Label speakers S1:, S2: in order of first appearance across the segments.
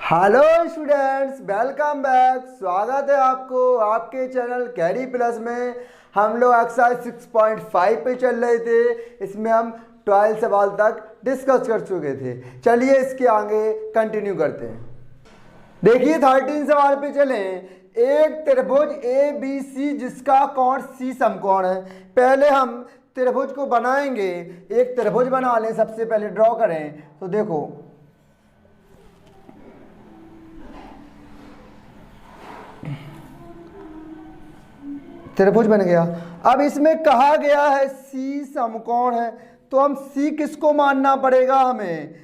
S1: Hello students, welcome back. स्वागत है आपको आपके चैनल कैरी प्लस में। हम लोग एक्सरसाइज 6.5 पे चल रहे थे। इसमें हम 12 सवाल तक डिस्कस कर चुके थे। चलिए इसके आगे कंटिन्यू करते हैं। देखिए 13 सवाल पे चलें। एक त्रिभुज ए बी सी जिसका कोण सी समकोण है। पहले हम त्रिभुज को बनाएंगे। एक त्रिभुज बना लें, सबसे पहले ड्रॉ करें। तो देखो त्रिभुज बन गया। अब इसमें कहा गया है सी समकोण है, तो हम सी किसको मानना पड़ेगा? हमें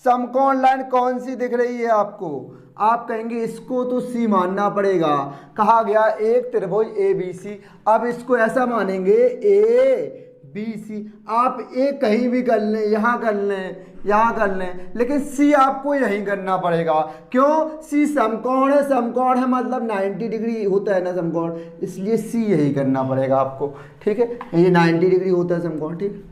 S1: समकोण लाइन कौन सी दिख रही है आपको? आप कहेंगे इसको तो सी मानना पड़ेगा। कहा गया एक त्रिभुज ए बी सी। अब इसको ऐसा मानेंगे ए बी सी। आप ए कहीं भी कर लें, यहाँ कर लें, यहाँ कर लें, लेकिन सी आपको यहीं करना पड़ेगा। क्यों? सी समकोण है। समकोण है मतलब 90 डिग्री होता है ना समकोण, इसलिए सी यही करना पड़ेगा आपको। ठीक है, ये 90 डिग्री होता है समकोण। ठीक,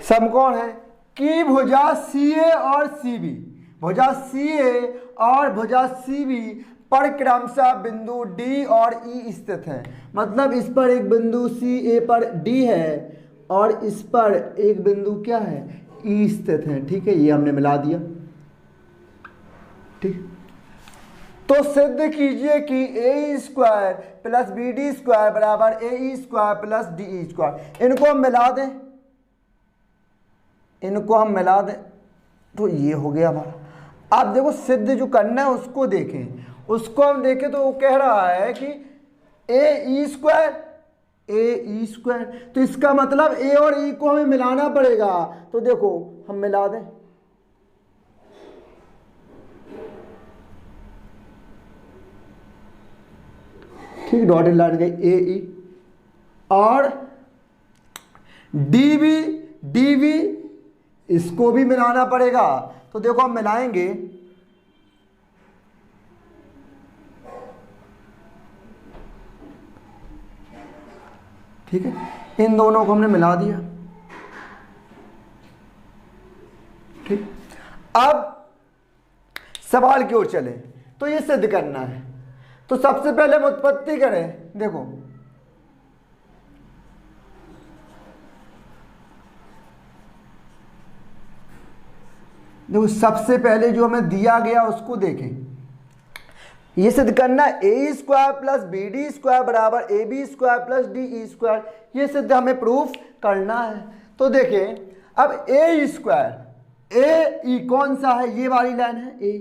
S1: समकोण है कि भुजा सी ए और सी बी, भुजा सी ए और भुजा सी बी पर क्रमशः बिंदु डी और ई स्थित हैं। मतलब इस पर एक बिंदु सी ए पर डी है और इस पर एक बिंदु क्या है? ई स्थित है। ठीक है, ये हमने मिला दिया। ठीक, तो सिद्ध कीजिए कि A square plus B D square बराबर A square plus D square. इनको हम मिला दें, इनको हम मिला दें तो ये हो गया हमारा। अब देखो सिद्ध जो करना है उसको देखें। उसको हम देखें तो वो कह रहा है कि ए स्क्वायर, ए स्क्वायर, तो इसका मतलब ए और ई को हमें मिलाना पड़ेगा। तो देखो हम मिला दें। ठीक, डॉटेड लाइन गई ए ई और डी बी इसको भी मिलाना पड़ेगा। तो देखो हम मिलाएंगे। ठीक है, इन दोनों को हमने मिला दिया। ठीक, अब सवाल की ओर चले तो ये सिद्ध करना है। तो सबसे पहले हम उत्पत्ति करें। देखो देखो सबसे पहले जो हमें दिया गया उसको देखें। ये सिद्ध करना A square plus B D square बराबर A B square plus D E square. ये सिद्ध हमें प्रूफ करना है। तो देखें अब ए स्क्वायर, ए ई कौन सा है? ये वाली लाइन है ए।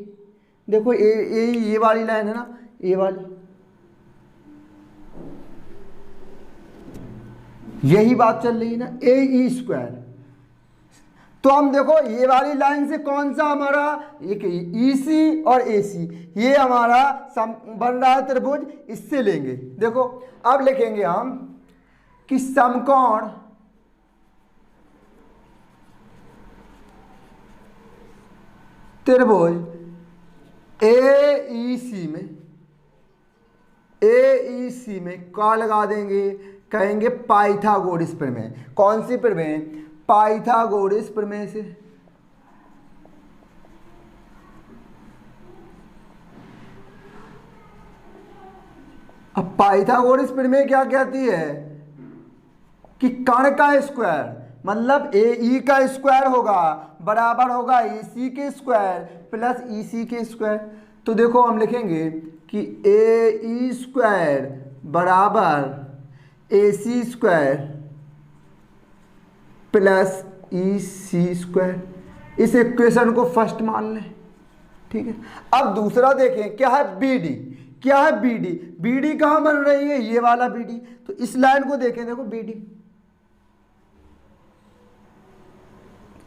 S1: देखो ए ये वाली लाइन है ना, ए वाली, यही बात चल रही है ना, ए स्क्वायर। तो हम देखो ये वाली लाइन से कौन सा हमारा एक ई सी और ए सी, ये हमारा बन रहा है त्रिभुज, इससे लेंगे। देखो अब लिखेंगे हम कि समकोण त्रिभुज ए ई सी में क्या लगा देंगे? कहेंगे पाइथागोरस प्रमेय। कौन सी प्रमेय? पाइथागोरस प्रमेय से। अब पाइथागोरस प्रमेय क्या कहती है कि कण का स्क्वायर मतलब ए ई का स्क्वायर होगा बराबर होगा ए सी के स्क्वायर प्लस ई सी के स्क्वायर। तो देखो हम लिखेंगे कि ए ई स्क्वायर बराबर A C square plus E C square. इस इक्वेशन को फर्स्ट मान लें। ठीक है, अब दूसरा देखें क्या है? B D. क्या है? B D. बी डी कहाँ बन रही है? ये वाला बी डी। तो इस लाइन को देखें, देखो बी डी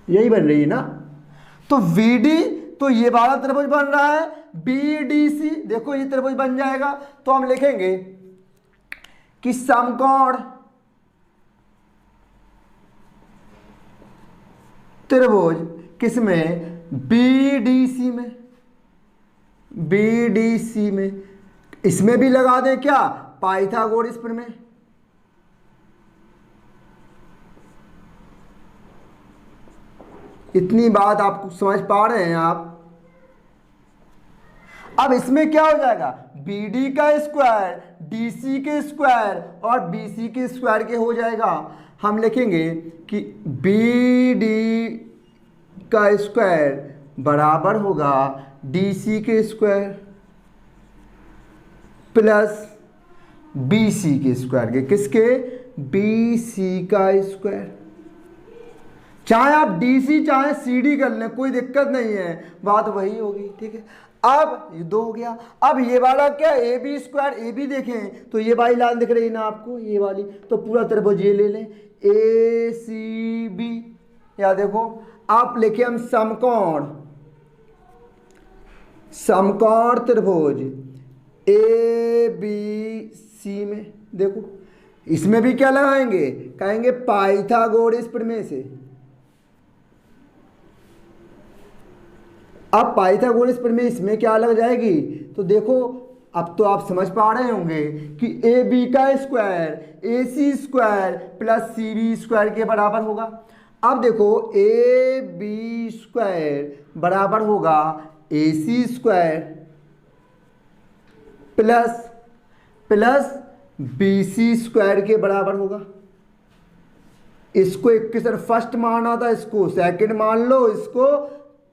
S1: यही बन रही है ना। तो वी डी, तो ये वाला त्रिभुज बन रहा है बी डी सी। देखो ये त्रिभुज बन जाएगा। तो हम लिखेंगे कि समकोण त्रिभुज किसमें? बीडीसी में। बीडीसी में इसमें भी लगा दे क्या? पाइथागोरस प्रमेय। इतनी बात आप समझ पा रहे हैं आप? अब इसमें क्या हो जाएगा, बी डी का स्क्वायर डी सी के स्क्वायर और बी सी के स्क्वायर के हो जाएगा। हम लिखेंगे कि बी डी का स्क्वायर बराबर होगा डी सी के स्क्वायर प्लस बी सी के स्क्वायर के, किसके, बी सी का स्क्वायर। चाहे आप डी सी चाहे सी डी कर लें, कोई दिक्कत नहीं है, बात वही होगी, ठीक है। अब ये 2 हो गया। अब ये वाला क्या, A B square, A B देखें तो ये वाली लाइन दिख रही है ना आपको, ये वाली, तो पूरा त्रिभुज ये ले लें, ए सी बी। या देखो आप लिखे हम समकोण त्रिभुज ए बी सी में, देखो इसमें भी क्या लगाएंगे, कहेंगे पाइथागोरस प्रमेय से। अब पाइथागोरस प्रमेय इसमें क्या लग जाएगी, तो देखो अब तो आप समझ पा रहे होंगे कि ए बी का square A C square plus C B square के बराबर होगा। अब देखो ए बी स्क्वायर बराबर होगा A C square plus B C square के बराबर होगा। इसको इक्वेशन फर्स्ट माना था, इसको सेकंड मान लो, इसको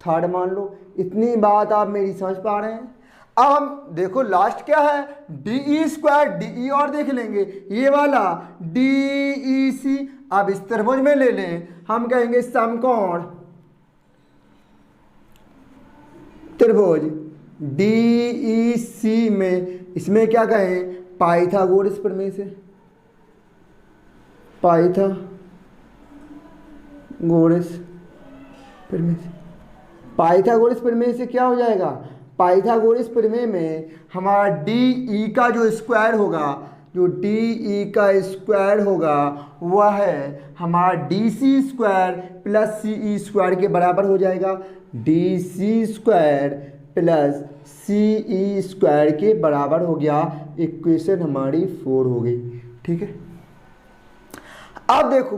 S1: थर्ड मान लो। इतनी बात आप मेरी समझ पा रहे हैं। अब हम देखो लास्ट क्या है, D E square, D E और देख लेंगे, ये वाला डी ई सी। अब इस त्रिभुज में ले लें, हम कहेंगे समकोण त्रिभुज डी ई सी में, इसमें क्या कहें, पाइथागोरस प्रमेय से, पाइथागोरस प्रमेय से क्या हो जाएगा, पाइथागोरस प्रमेय में हमारा डी ई का जो स्क्वायर होगा, जो डी ई का स्क्वायर होगा वह है हमारा डी सी स्क्वायर प्लस सी ई स्क्वायर के बराबर हो जाएगा। डी सी स्क्वायर प्लस सी ई स्क्वायर के बराबर हो गया। इक्वेशन हमारी 4 हो गई, ठीक है। अब देखो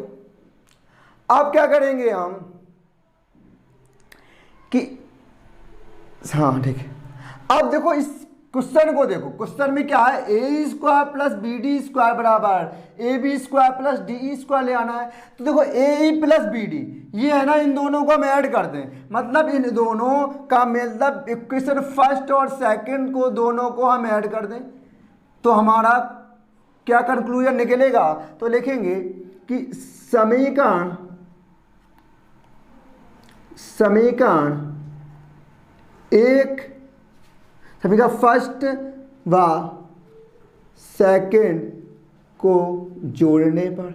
S1: अब क्या करेंगे हम कि, हाँ ठीक है, अब देखो इस क्वेश्चन को देखो, क्वेश्चन में क्या है, A square plus B D square बराबर A B square plus D E square ले आना है। तो देखो A E plus B D ये है ना, इन दोनों को हम ऐड कर दें, मतलब इन दोनों का मतलब इक्वेशन फर्स्ट और सेकंड को दोनों को हम ऐड कर दें तो हमारा क्या कंक्लूजन निकलेगा। तो लिखेंगे कि समीकरण समीकरण फर्स्ट व सेकंड को जोड़ने पर,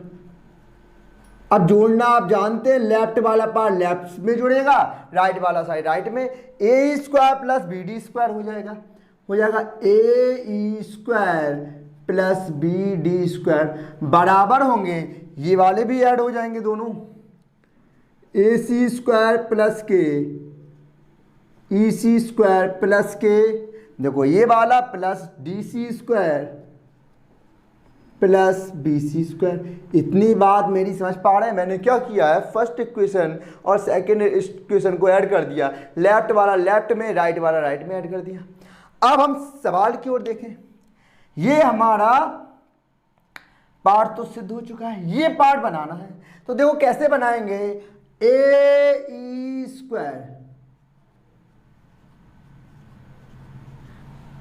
S1: अब जोड़ना आप जानते हैं, लेफ्ट वाला पार्ट लेफ्ट में जुड़ेगा, राइट वाला साइड राइट में। A square plus B D square हो जाएगा A E square plus B D square बराबर होंगे, ये वाले भी ऐड हो जाएंगे दोनों, ए सी स्क्वायर प्लस के ई सी स्क्वायर प्लस के, देखो ये वाला plus D C square plus B C square. इतनी बात मेरी समझ पा रहे हैं। मैंने क्या किया है, फर्स्ट इक्वेशन और सेकंड इक्वेशन को ऐड कर दिया, लेफ्ट वाला लेफ्ट में, राइट वाला राइट में ऐड कर दिया। अब हम सवाल की ओर देखें, ये हमारा पार्ट तो सिद्ध हो चुका है, ये पार्ट बनाना है। तो देखो कैसे बनाएंगे, ए ई स्क्वायर,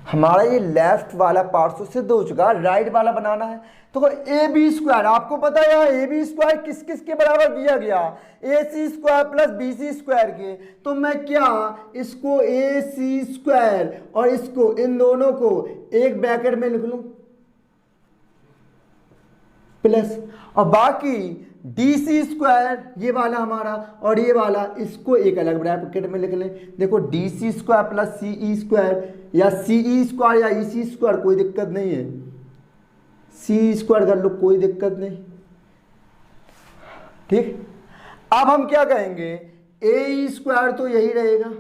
S1: हमारा ये लेफ्ट वाला पार्ट तो सिद्ध हो चुका, राइट वाला बनाना है। तो ए बी स्क्वायर, आपको पता है यहाँ ए बी स्क्वायर किस किस के बराबर दिया गया, A C square plus B C square के। तो मैं क्या इसको ए सी स्क्वायर और इसको, इन दोनों को एक ब्रैकेट में लिख लूं प्लस, और बाकी डी सी स्क्वायर ये वाला हमारा और ये वाला, इसको एक अलग ब्रैकेट में लिख लें। देखो डी सी स्क्वायर प्लस सी ई स्क्वायर या सी ई स्क्वायर या ई सी स्क्वायर, कोई दिक्कत नहीं है, सी स्क्वायर कर लो, कोई दिक्कत नहीं, ठीक। अब हम क्या कहेंगे, ए ई स्क्वायर तो यही रहेगा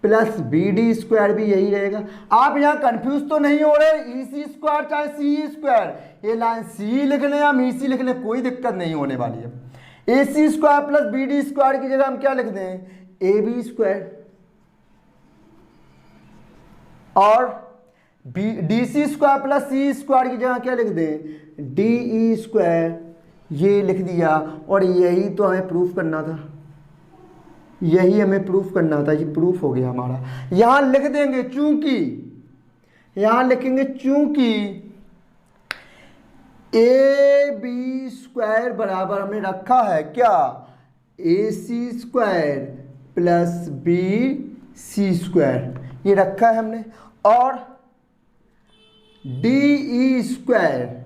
S1: प्लस बी डी स्क्वायर भी यही रहेगा। आप यहाँ कंफ्यूज तो नहीं हो रहे, ई सी स्क्वायर चाहे सी स्क्वायर, ये लाइन सी लिख लें या मी सी लिख लें, कोई दिक्कत नहीं होने वाली है। A C square plus B D square की जगह हम क्या लिख दें, ए बी स्क्वायर और D C square plus C square की जगह क्या लिख दें, डी ई स्क्वायर, ये लिख दिया। और यही तो हमें प्रूफ करना था, यही हमें प्रूफ करना था, ये प्रूफ हो गया हमारा। यहां लिख देंगे चूंकि, यहां लिखेंगे चूंकि ए बी स्क्वायर बराबर हमने रखा है क्या, A C square plus B C square, ये रखा है हमने। और डी ई स्क्वायर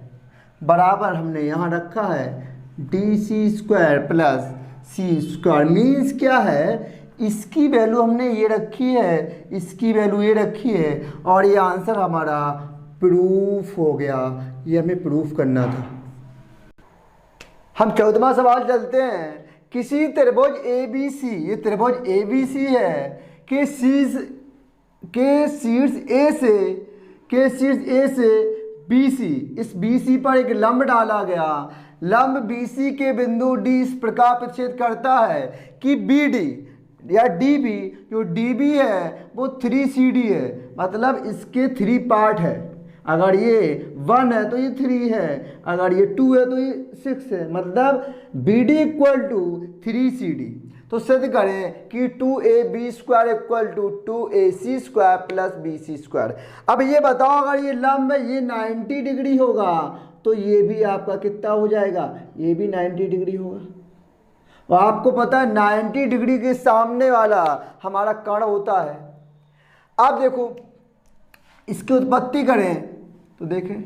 S1: बराबर हमने यहाँ रखा है D C square plus C square. Means क्या है, इसकी वैल्यू हमने ये रखी है, इसकी वैल्यू ये रखी है, और ये आंसर हमारा प्रूफ हो गया। ये हमें प्रूफ करना था। हम 14वां सवाल चलते हैं। किसी त्रिभुज ए बी सी, ये त्रिभुज ए बी सी है, के शीर्ष ए से बी सी, इस बी सी पर एक लंब डाला गया। लंब बी सी के बिंदु डी इस प्रकार प्रतिच्छेद करता है कि बी डी या डी बी, जो डी बी है वो 3CD है, मतलब इसके 3 पार्ट है। अगर ये 1 है तो ये 3 है, अगर ये 2 है तो ये 6 है, मतलब B D equal to 3CD। तो सिद्ध करें कि 2AB square equal to 2AC square plus BC square. अब ये बताओ, अगर ये लंब है ये 90 डिग्री होगा तो ये भी आपका कितना हो जाएगा, ये भी 90 डिग्री होगा। और आपको पता है 90 डिग्री के सामने वाला हमारा कर्ण होता है। अब देखो इसकी उत्पत्ति करें तो देखें,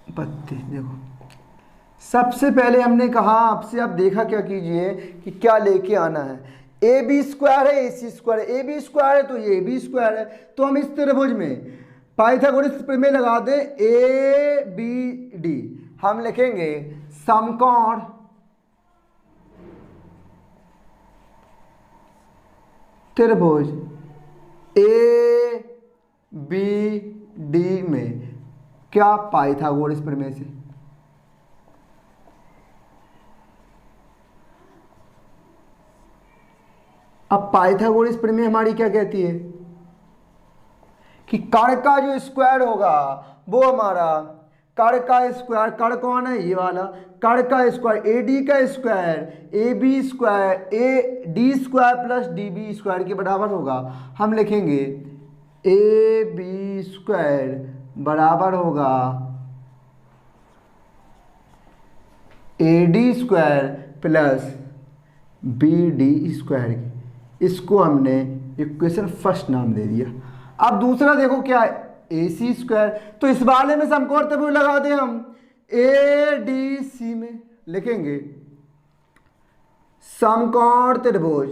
S1: उत्पत्ति देखो, सबसे पहले हमने कहा आपसे, आप देखा क्या कीजिए कि क्या लेके आना है। ए बी स्क्वायर है, ए सी स्क्वायर है, ए बी स्क्वायर है तो ये ए बी स्क्वायर है। तो हम इस त्रिभुज में पाइथागोरस प्रमेय लगा दें, ए बी डी, हम लिखेंगे समकोण त्रिभुज ए बी डी में क्या, पाइथागोरस प्रमेय से। अब पाइथागोरस प्रमेय हमारी क्या कहती है कि कर्ण का जो स्क्वायर होगा वो हमारा, कर्ण का स्क्वायर, कर्ण कौन है, ये वाला, कर्ण का स्क्वायर ए डी का square A B square A D square plus D B square के बराबर होगा। हम लिखेंगे ए बी स्क्वायर बराबर होगा A D square plus B D square की। इसको हमने इक्वेशन फर्स्ट नाम दे दिया। अब दूसरा देखो क्या है, ए सी स्क्वायर। तो इस वाले में समकोण त्रिभुज लगा दें हम, ए डी सी में लिखेंगे समकोण त्रिभुज,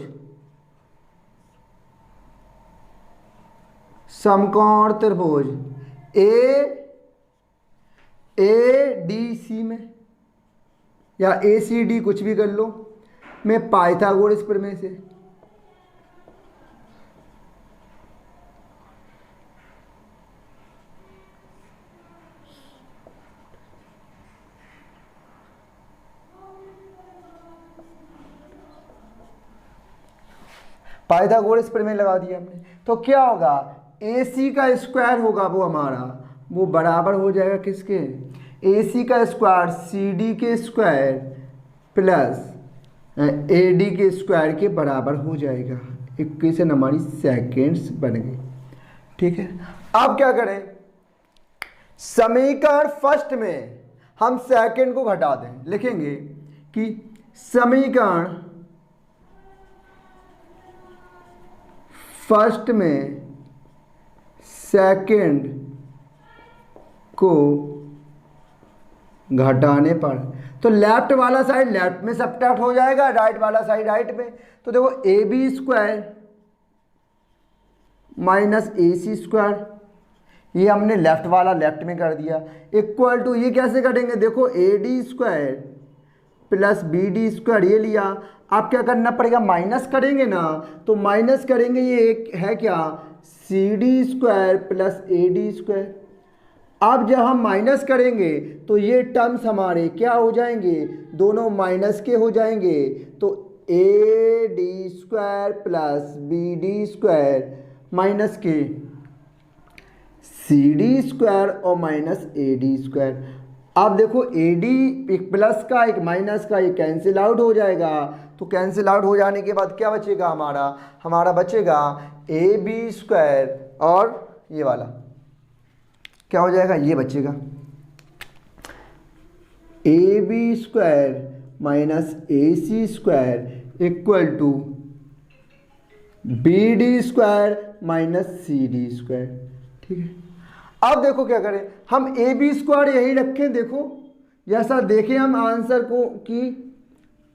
S1: समकोण त्रिभुज ए डी सी में या ए सी डी कुछ भी कर लो, में पाइथागोरस प्रमेय से। पाइथागोरस प्रमेय लगा दिया हमने, तो क्या होगा, ए सी का स्क्वायर होगा वो हमारा, वो बराबर हो जाएगा किसके, ए सी का स्क्वायर सी डी के स्क्वायर प्लस ए डी के स्क्वायर के बराबर हो जाएगा। इक्वेशन हमारी सेकेंड्स बन गई। ठीक है, अब क्या करें, समीकरण फर्स्ट में हम सेकेंड को घटा दें, लिखेंगे कि समीकरण फर्स्ट में सेकेंड को घटाने पर, तो लेफ्ट वाला साइड लेफ्ट में सब्ट्रैक्ट हो जाएगा, राइट वाला साइड राइट में। तो देखो A B square minus A C square, ये हमने लेफ्ट वाला लेफ्ट में कर दिया, इक्वल टू, ये कैसे करेंगे, देखो A D square plus B D square ये लिया। आप क्या करना पड़ेगा, माइनस करेंगे ना, तो माइनस करेंगे, ये एक है क्या, C D square plus A D square. अब जब हम माइनस करेंगे तो ये टर्म्स हमारे क्या हो जाएंगे, दोनों माइनस के हो जाएंगे। तो A D square plus B D square minus के सी डी स्क्वायर और माइनस ए डी स्क्वायर। अब देखो ए डी एक प्लस का एक माइनस का, ये कैंसिल आउट हो जाएगा। तो कैंसिल आउट हो जाने के बाद क्या बचेगा हमारा बचेगा ए बी स्क्वायर और ये वाला क्या हो जाएगा, ये बचेगा A B square minus A C square equal to B D square minus C D square. ठीक है, अब देखो क्या करें, हम ए बी स्क्वायर यही रखें, देखो जैसा देखें हम आंसर को कि,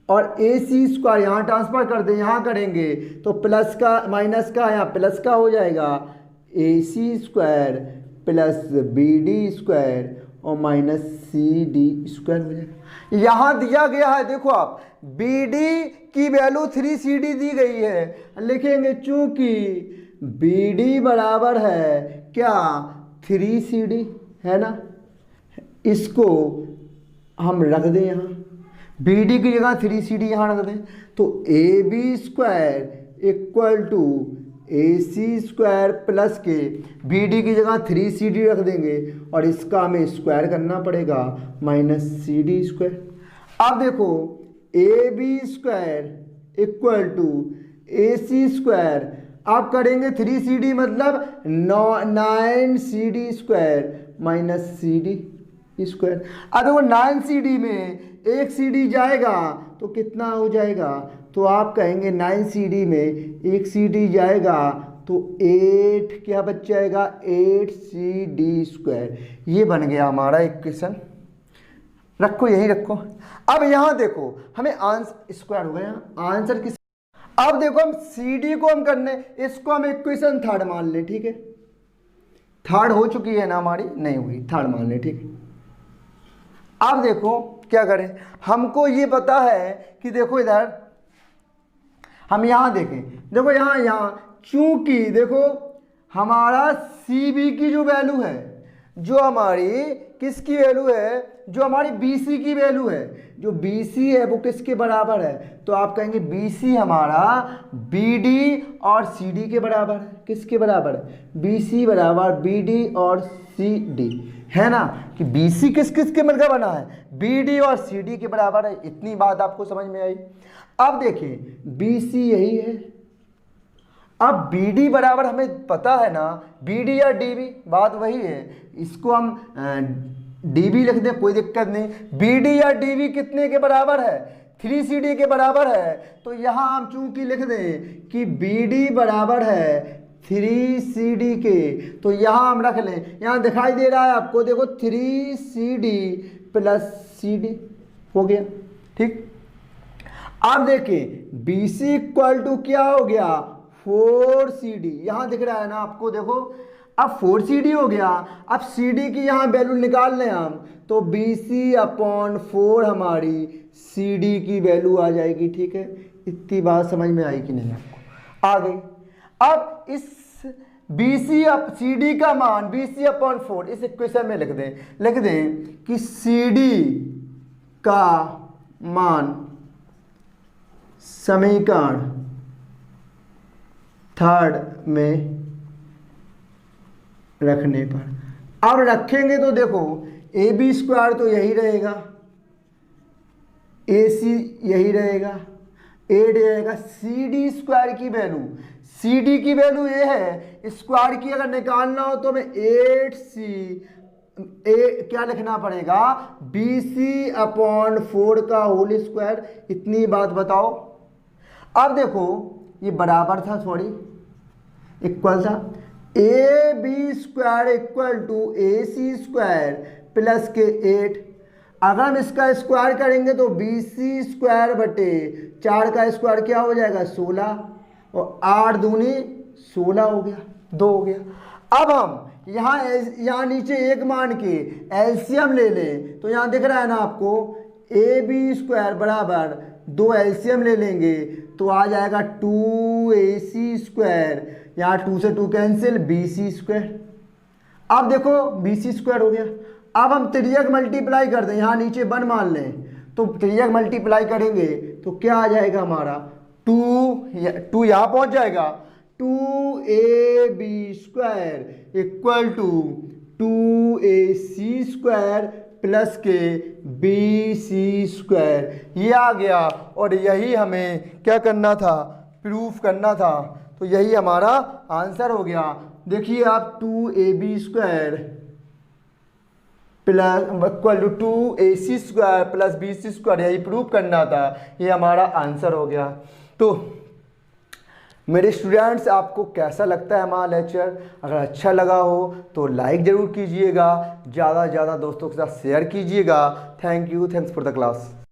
S1: और ए सी स्क्वायर यहाँ ट्रांसफर कर दें, यहाँ करेंगे तो प्लस का माइनस का यहाँ प्लस का हो जाएगा, A C square plus B D square और माइनस सी डी स्क्वायर हो जाएगा। यहाँ दिया गया है, देखो आप बी डी की वैल्यू 3CD दी गई है, लिखेंगे चूंकि बी डी बराबर है क्या 3CD है ना, इसको हम रख दें यहाँ, बी डी की जगह 3CD यहाँ रख दें, तो A B square equal to A C square plus के बी डी की जगह 3CD रख देंगे और इसका हमें स्क्वायर करना पड़ेगा माइनस सी डी स्क्वायर। अब देखो A B square equal to A C square, आप करेंगे 3CD मतलब 9CD square minus C D square. अब देखो 9CD में एक CD जाएगा तो कितना हो जाएगा, तो आप कहेंगे 9CD में एक CD जाएगा तो 8 क्या बच जाएगा 8CD स्क्वायर। ये बन गया हमारा इक्वेशन, रखो यही रखो। अब यहाँ देखो हमें आंसर स्क्वायर हो गया, आंसर किस, अब देखो हम CD को हम करने, इसको हम इक्वेशन थर्ड मान लें। ठीक है, थर्ड हो चुकी है ना हमारी, नहीं हुई, थर्ड मान लें। ठीक है, अब देखो क्या करें, हमको ये पता है कि देखो इधर हम यहाँ देखें, देखो यहाँ चूंकि देखो हमारा सी बी की जो वैल्यू है, जो हमारी किसकी वैल्यू है, जो हमारी बी सी की वैल्यू है, जो बी सी है वो किसके बराबर है, तो आप कहेंगे बी सी हमारा बी डी और सी डी के बराबर है। किसके बराबर है, बी सी बराबर बी डी और सी डी, है ना, कि बी सी किस किस के मिलकर बना है, बी डी और सी डी के बराबर है। इतनी बात आपको समझ में आई। अब देखिए बी सी यही है, अब बी डी बराबर हमें पता है ना, बी डी या डी बी, बात वही है, इसको हम डी बी लिख दें, कोई दिक्कत नहीं। बी डी या डी बी कितने के बराबर है, 3CD के बराबर है, तो यहाँ हम चूंकि लिख दें कि बी डी बराबर है 3CD के, तो यहाँ हम रख लें, यहाँ दिखाई दे रहा है आपको, देखो 3CD प्लस CD हो गया। ठीक, अब देखिए बी सी इक्वल टू क्या हो गया 4CD, यहाँ दिख रहा है ना आपको, देखो अब 4CD हो गया। अब CD की यहाँ वैल्यू निकाल लें हम, तो BC अपॉन 4 हमारी CD की वैल्यू आ जाएगी। ठीक है, इतनी बात समझ में आई कि नहीं आपको, आ गई। अब इस BC अप CD का मान BC अपॉन 4 इस इक्वेशन में लिख दें कि CD का मान समीकरण थर्ड में रखने पर, अब रखेंगे तो देखो ए बी स्क्वायर तो यही रहेगा, ए सी यही रहेगा, ए रहेगा, सी डी स्क्वायर की वैल्यू, सी डी की वैल्यू ये है, स्क्वायर की अगर निकालना हो तो हमें 8C क्या लिखना पड़ेगा, BC अपॉन 4 का होल स्क्वायर। इतनी बात बताओ। अब देखो ये बराबर था, सॉरी इक्वल था, A B square equal to A C square plus के 8, अगर हम इसका स्क्वायर करेंगे तो BC स्क्वायर बटे 4 का स्क्वायर क्या हो जाएगा 16, और 8 दूनी 16 हो गया, 2 हो गया। अब हम यहाँ नीचे एक मान के एलसीएम ले लें, तो यहाँ दिख रहा है ना आपको ए बी स्क्वायर बराबर 2 एलसीएम ले लेंगे तो आ जाएगा 2AC स्क्वायर, यहाँ 2 से 2 कैंसिल, BC स्क्वायर। अब देखो BC स्क्वायर हो गया। अब हम त्रियक मल्टीप्लाई कर दें, यहाँ नीचे 1 मान लें, तो त्रियक मल्टीप्लाई करेंगे तो क्या आ जाएगा हमारा, टू यहाँ पहुँच जाएगा, 2ab² equal to 2ac² plus के bc², ये आ गया। और यही हमें क्या करना था, प्रूफ करना था। तो यही हमारा आंसर हो गया। देखिए आप 2ab² plus equal to 2ac² plus bc², यही प्रूफ करना था, ये हमारा आंसर हो गया। तो मेरे स्टूडेंट्स, आपको कैसा लगता है हमारा लेक्चर? अगर अच्छा लगा हो तो लाइक ज़रूर कीजिएगा, ज़्यादा से ज़्यादा दोस्तों के साथ शेयर कीजिएगा। Thank you, thanks for the class.